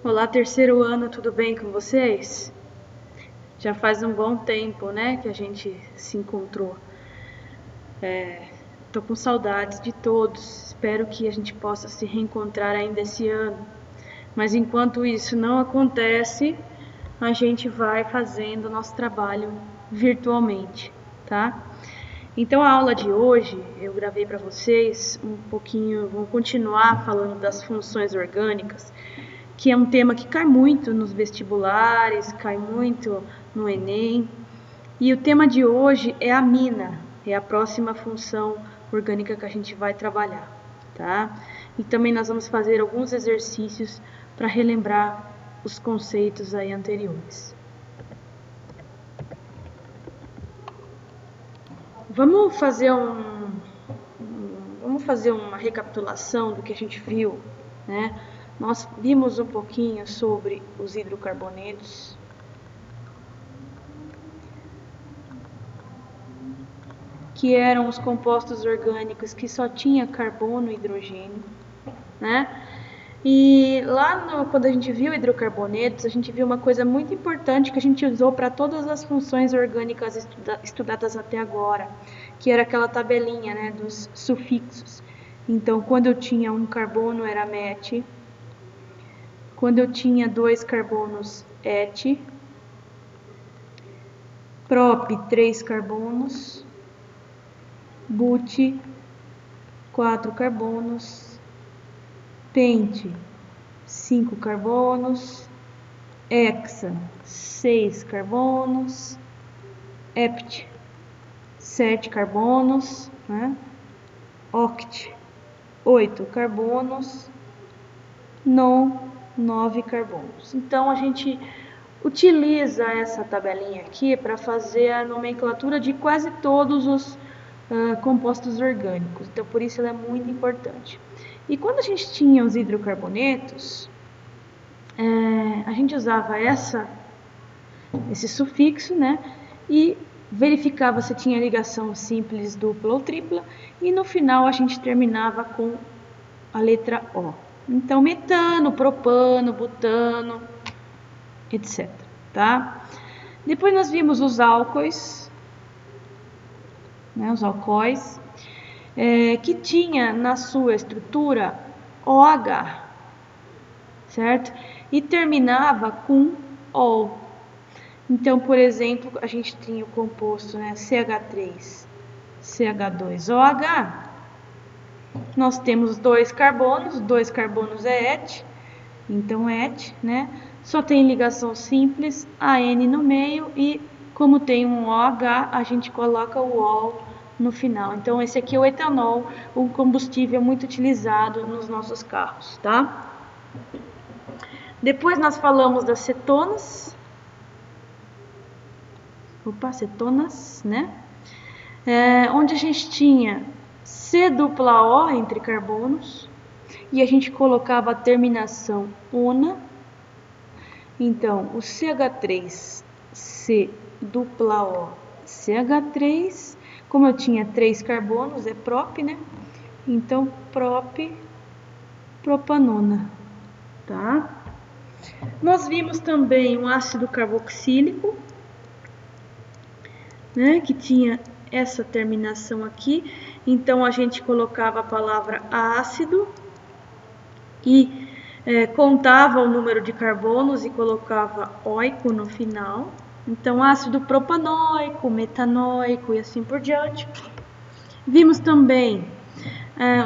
Olá, terceiro ano, tudo bem com vocês? Já faz um bom tempo, né, que a gente se encontrou. Tô com saudades de todos, espero que a gente possa se reencontrar ainda esse ano. Mas enquanto isso não acontece, a gente vai fazendo o nosso trabalho virtualmente, tá? Então a aula de hoje eu gravei para vocês um pouquinho, vou continuar falando das funções orgânicas, que é um tema que cai muito nos vestibulares, cai muito no Enem. E o tema de hoje é a amina, é a próxima função orgânica que a gente vai trabalhar, tá? E também nós vamos fazer alguns exercícios para relembrar os conceitos aí anteriores. Vamos fazer uma recapitulação do que a gente viu, né? Nós vimos um pouquinho sobre os hidrocarbonetos, que eram os compostos orgânicos que só tinha carbono e hidrogênio, né? E lá quando a gente viu hidrocarbonetos, a gente viu uma coisa muito importante que a gente usou para todas as funções orgânicas estudadas até agora, que era aquela tabelinha, né, dos sufixos. Então, quando eu tinha um carbono era met, quando eu tinha 2 carbonos, et, prop, 3 carbonos, but, 4 carbonos, pente, 5 carbonos, hexa, 6 carbonos, hept, 7 carbonos, né? Oct, 8 carbonos, non, 9 carbonos. Então, a gente utiliza essa tabelinha aqui para fazer a nomenclatura de quase todos os compostos orgânicos. Então, por isso ela é muito importante. E quando a gente tinha os hidrocarbonetos, a gente usava esse sufixo, né? E verificava se tinha ligação simples, dupla ou tripla. E no final a gente terminava com a letra O. Então, metano, propano, butano, etc. Tá? Depois nós vimos os álcoois, né, os alcoóis, que tinha na sua estrutura OH, certo? E terminava com OL. Então, por exemplo, a gente tinha o composto, né, CH3, CH2OH. Nós temos 2 carbonos é et, então et, né? Só tem ligação simples, AN no meio e como tem um OH, a gente coloca o OL no final. Então esse aqui é o etanol, um combustível muito utilizado nos nossos carros, tá? Depois nós falamos das cetonas. Cetonas, né? Onde a gente tinha C dupla O entre carbonos e a gente colocava a terminação ona. Então, o CH3C dupla O CH3, como eu tinha 3 carbonos, é prop, né? Então, propanona, tá? Nós vimos também um ácido carboxílico, né? Que tinha essa terminação aqui. Então, a gente colocava a palavra ácido e contava o número de carbonos e colocava oico no final. Então, ácido propanoico, metanoico e assim por diante. Vimos também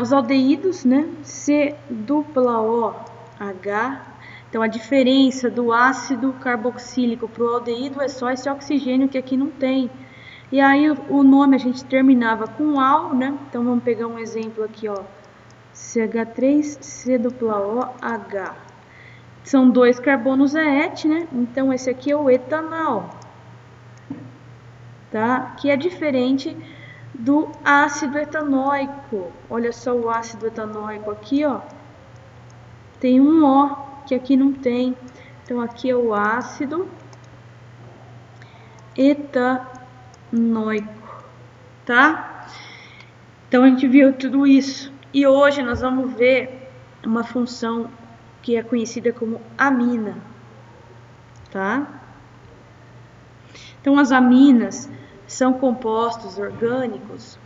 os aldeídos, né? C dupla O H. Então, a diferença do ácido carboxílico para o aldeído é só esse oxigênio que aqui não tem. E aí, o nome a gente terminava com al, né? Então, vamos pegar um exemplo aqui, ó. CH3COOH. São 2 carbonos é et, né? Então, esse aqui é o etanol, tá? Que é diferente do ácido etanóico. Olha só o ácido etanóico aqui, ó. Tem um O, que aqui não tem. Então, aqui é o ácido etanóico, tá? Então, a gente viu tudo isso. E hoje nós vamos ver uma função que é conhecida como amina, tá? Então, as aminas são compostos orgânicos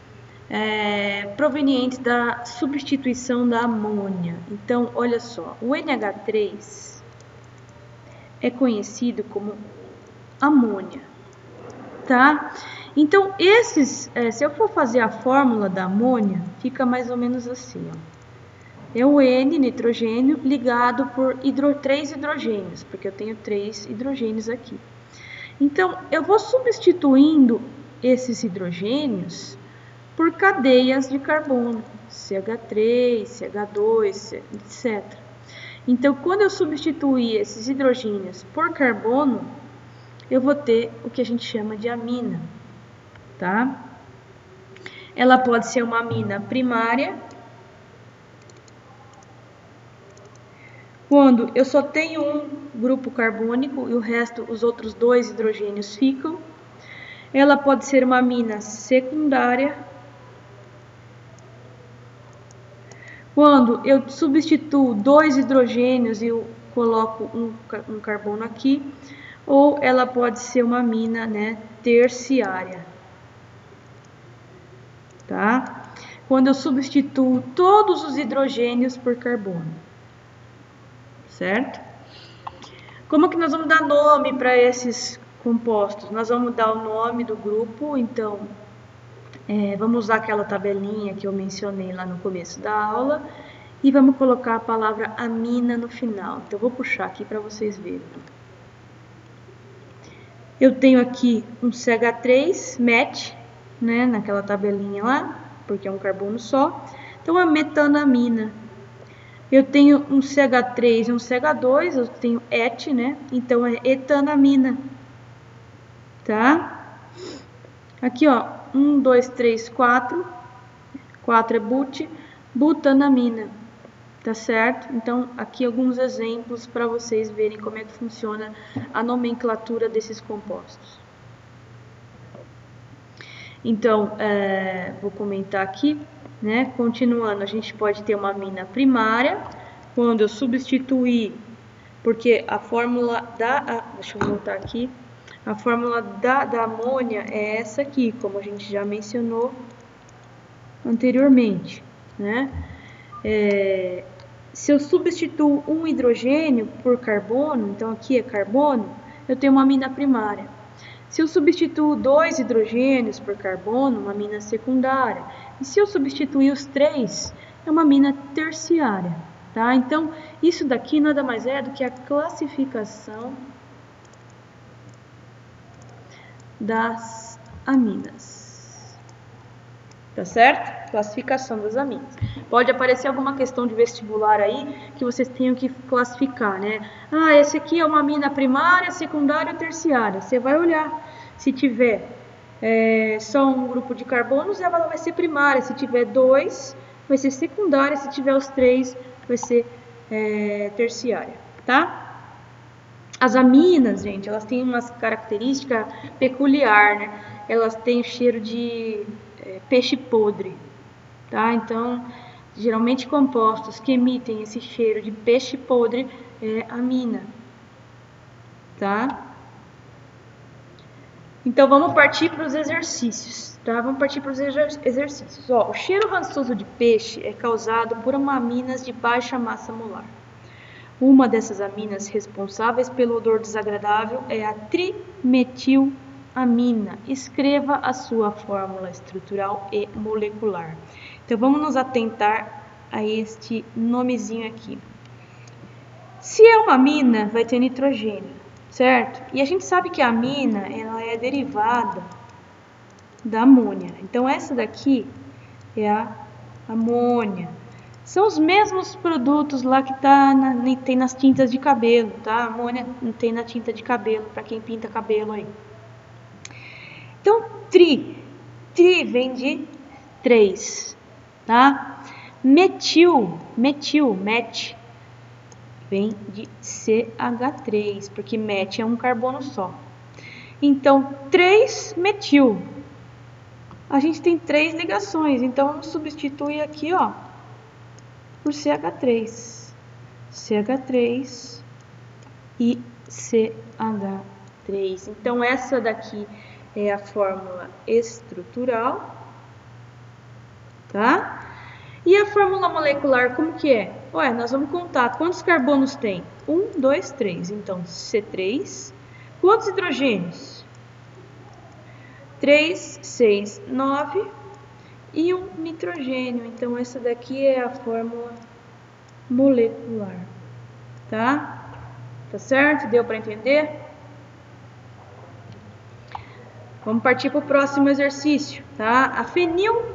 provenientes da substituição da amônia. Então, olha só, o NH3 é conhecido como amônia, tá? Então, se eu for fazer a fórmula da amônia, fica mais ou menos assim, ó. É o N, nitrogênio, ligado por 3 hidrogênios, porque eu tenho 3 hidrogênios aqui. Então, eu vou substituindo esses hidrogênios por cadeias de carbono, CH3, CH2, etc. Então, quando eu substituir esses hidrogênios por carbono, eu vou ter o que a gente chama de amina, tá? Ela pode ser uma amina primária, quando eu só tenho um grupo carbônico e o resto, os outros 2 hidrogênios ficam. Ela pode ser uma amina secundária, quando eu substituo 2 hidrogênios e eu coloco um carbono aqui. Ou ela pode ser uma amina, né, terciária, tá? Quando eu substituo todos os hidrogênios por carbono, certo? Como que nós vamos dar nome para esses compostos? Nós vamos dar o nome do grupo, então, vamos usar aquela tabelinha que eu mencionei lá no começo da aula e vamos colocar a palavra amina no final. Então, eu vou puxar aqui para vocês verem. Eu tenho aqui um CH3 MET, né, naquela tabelinha lá, porque é um carbono só. Então, a metanamina. Eu tenho um CH3 e um CH2, eu tenho ET, né? Então, é etanamina, tá? Aqui, ó, 1, 2, 3, 4. 4 é butanamina, tá certo? Então, aqui alguns exemplos para vocês verem como é que funciona a nomenclatura desses compostos. Então, vou comentar aqui, né? Continuando, a gente pode ter uma amina primária, quando eu substituir, porque a fórmula deixa eu voltar aqui, a fórmula da amônia é essa aqui, como a gente já mencionou anteriormente, né? Se eu substituo um hidrogênio por carbono, então aqui é carbono, eu tenho uma amina primária. Se eu substituo 2 hidrogênios por carbono, uma amina secundária. E se eu substituir os 3, é uma amina terciária, tá? Então, isso daqui nada mais é do que a classificação das aminas. Tá certo? Classificação das aminas. Pode aparecer alguma questão de vestibular aí que vocês tenham que classificar, né? Ah, esse aqui é uma amina primária, secundária ou terciária. Você vai olhar. Se tiver só um grupo de carbonos, ela vai ser primária. Se tiver 2, vai ser secundária. Se tiver os 3, vai ser terciária, tá? As aminas, gente, elas têm uma característica peculiar, né? Elas têm cheiro de peixe podre, tá? Então, geralmente compostos que emitem esse cheiro de peixe podre é amina, tá? Então, vamos partir para os exercícios, tá? Vamos partir para os exercícios. Ó, o cheiro rançoso de peixe é causado por uma aminas de baixa massa molar. Uma dessas aminas responsáveis pelo odor desagradável é a trimetilamina. Escreva a sua fórmula estrutural e molecular. Então, vamos nos atentar a este nomezinho aqui. Se é uma amina, vai ter nitrogênio, certo? E a gente sabe que a amina, ela é derivada da amônia. Então, essa daqui é a amônia. São os mesmos produtos lá que tem nas tintas de cabelo, tá? A amônia não tem na tinta de cabelo, para quem pinta cabelo aí. Então, tri vem de 3, tá? Met, vem de CH3, porque met é um carbono só. Então, 3-metil. A gente tem 3 ligações, então vamos substituir aqui, ó, por CH3. CH3 e CH3. Então, essa daqui é a fórmula estrutural, tá? E a fórmula molecular, como que é? Ué, nós vamos contar quantos carbonos tem? 1, 2, 3. Então, C3. Quantos hidrogênios? 3, 6, 9. E um nitrogênio. Então, essa daqui é a fórmula molecular. Tá? Tá certo? Deu para entender? Vamos partir para o próximo exercício, tá? A fenilamina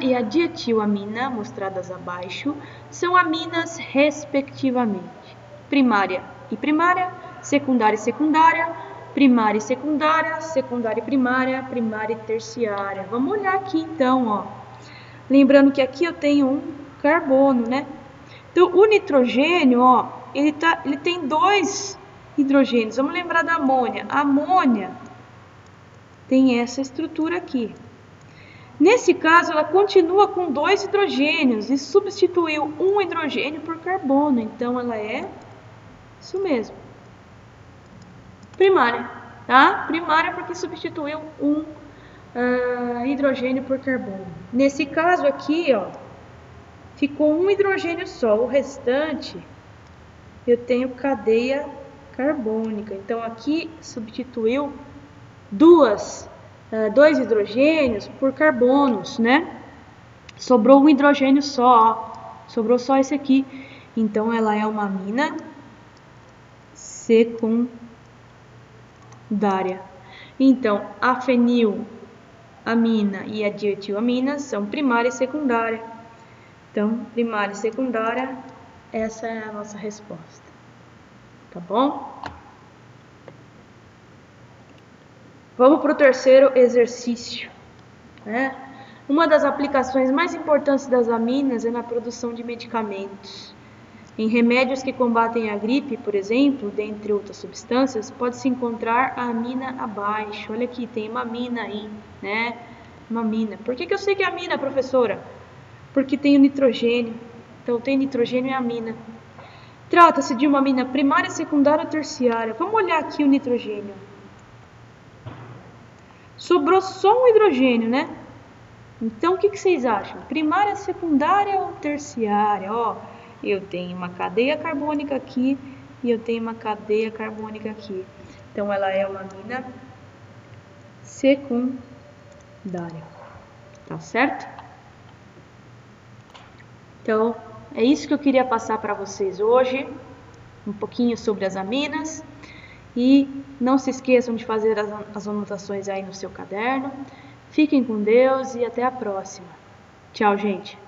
e a dietilamina, mostradas abaixo, são aminas respectivamente. Primária e primária, secundária e secundária, primária e secundária, secundária e primária, primária e terciária. Vamos olhar aqui então, ó. Lembrando que aqui eu tenho um carbono, né? Então, o nitrogênio, ó, ele tem 2 hidrogênios. Vamos lembrar da amônia. A amônia tem essa estrutura aqui. Nesse caso, ela continua com 2 hidrogênios e substituiu um hidrogênio por carbono. Então, ela é isso mesmo. Primária, tá? Primária porque substituiu um hidrogênio por carbono. Nesse caso aqui, ó, ficou um hidrogênio só. O restante, eu tenho cadeia carbônica. Então, aqui substituiu 2 hidrogênios por carbonos, né? Sobrou um hidrogênio só, ó. Sobrou só esse aqui. Então, ela é uma amina secundária. Então, a fenilamina e a dietilamina são primária e secundária. Então, primária e secundária, essa é a nossa resposta. Tá bom? Vamos para o terceiro exercício, né? Uma das aplicações mais importantes das aminas é na produção de medicamentos. Em remédios que combatem a gripe, por exemplo, dentre outras substâncias, pode-se encontrar a amina abaixo. Olha aqui, tem uma amina aí, né? Uma amina. Por que eu sei que é amina, professora? Porque tem o nitrogênio. Então, tem nitrogênio e amina. Trata-se de uma amina primária, secundária ou terciária. Vamos olhar aqui o nitrogênio. Sobrou só um hidrogênio, né? Então, o que vocês acham? Primária, secundária ou terciária? Ó, eu tenho uma cadeia carbônica aqui e eu tenho uma cadeia carbônica aqui. Então, ela é uma amina secundária. Tá certo? Então, é isso que eu queria passar para vocês hoje. Um pouquinho sobre as aminas. E não se esqueçam de fazer as anotações aí no seu caderno. Fiquem com Deus e até a próxima. Tchau, gente.